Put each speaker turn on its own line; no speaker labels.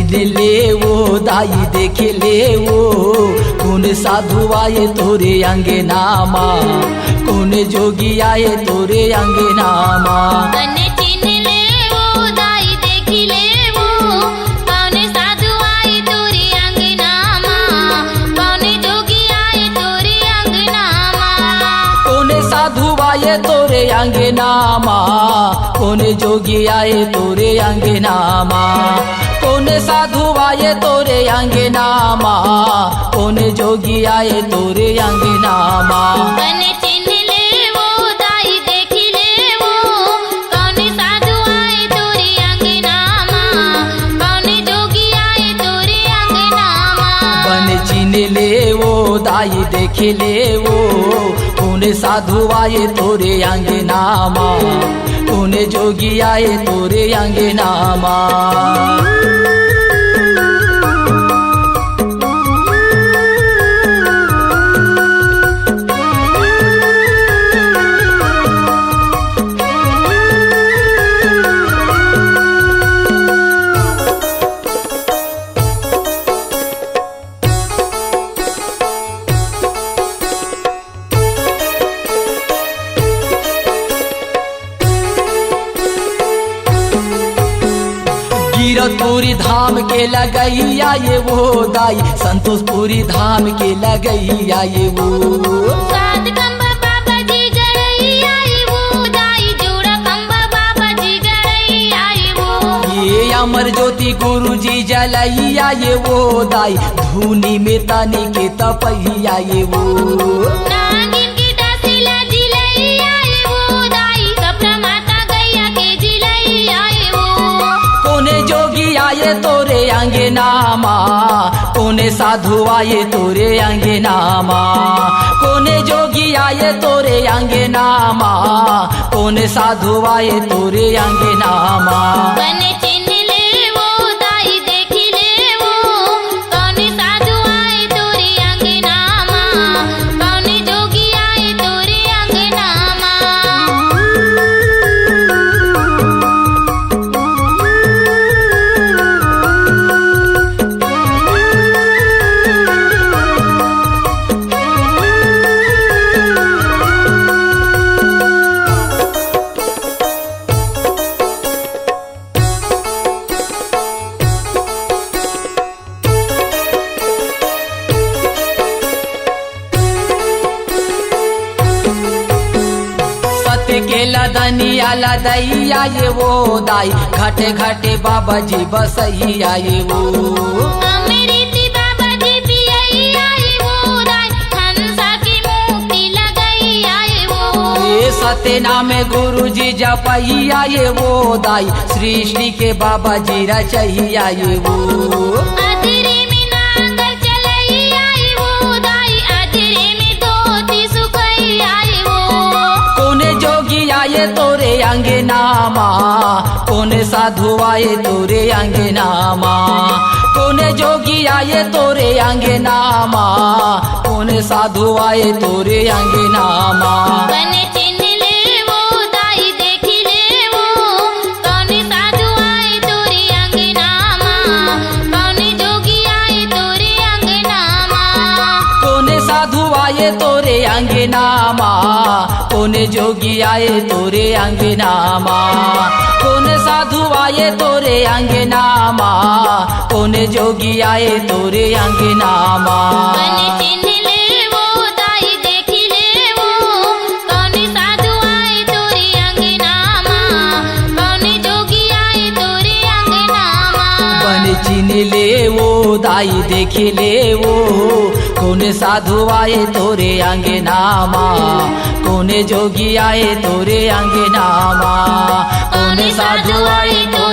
चिन ले वो दाई देख ले वो कौन साधु आए तोरे अंगे नामा, कौन जोगी आए तोरे अंगे नामा।
बने चिन ले वो दाई देख ले वो कौन साधु आए तोरे अंगे नामा, कौन जोगी आए तोरे अंगे नामा।
कौन साधु आए तोरे अंगे नामा, कौन जोगी आए तोरे अंगे नामा। कौन साधु आए तोरे अंगे नामा, कौन जोगी आए तोरे अंगे नामा।
बने चिन ले वो दाई देख ले वो कौन साधु आए तोरे अंगे नामा, कौन जोगी आए तोरे अंगे नामा।
बन चिन ले वो दाई देख ले वो कौन साधु आए तोरे अंगे नामा, कौन जोगी आए तोरे अंगे नामा। कीरतपुरी धाम के लगैया ये वो दाई, संतोषपुरी धाम के लगैया ये वो।
सात खंबा बाबा जी गड़ैया ये वो दाई, जोड़ा खंबा बाबा जी गड़ैया ये वो।
ये अमर ज्योति गुरु जी जलैया ये वो दाई, धूनी में तानी के तपैया ये वो।
नागिन की डासिला जिलैया ये वो दाई, कपड़ा माता गैया के जिलैया ये वो।
कोने जोगी आए तोरे अंगे नामा, कोने साधु आए तोरे अंगे नामा। कोने जोगी आए तोरे अंगे नामा, कोने साधु आए तोरे अंगे नामा।
बने चिन ले वो दाई देख ले वो कौन साधु आए तोरे अंगे नामा, कौन जोगी आए तोरे अंगे नामा।
के लदनिया लदैया ये वो दाई, घाटे घाटे बाबा जी बसैया ये वो।
अमृति बाबा जी पियैया ये वो दाई, हंसा की मूर्ति लगैया ये वो।
ये सत्यना में गुरु जी जपैया ये वो दाई, सृष्टि के बाबा जी रचैया ये वो।
अधरे में नांगर चलैया ये वो दाई, अधरे में धोती सुखैया ये वो।
कोने जोगी आए तोरे अंगे नामा, कोने साधु आए तोरे अंगे नामा। कोने जोगी आए तोरे अंगे नामा, कोने साधु आए तोरे अंगे नामा।
बने चिन ले वो दाई देख ले वो कौन साधु आए तोरे अंगे नामा, कौन जोगी आए तोरे अंगे नामा।
कोने साधु आए तोरे अंगे नामा, कोने जोगी आए तोरे अंगे नामा। कोने साधु आए तोरे अंगे नामा, कोने जोगी आए तोरे अंगे नामा।
बने चिन ले वो दाई देख ले वो कौन साधु आए तोरे अंगे नामा, कौन जोगी आए तोरे अंगे नामा।
बन चिन ले वो दाई देख ले वो कोने साधु आए तोरे अंगे नामा, कोने जोगी आए तोरे अंगे नामा। कोने साधु आए तोरे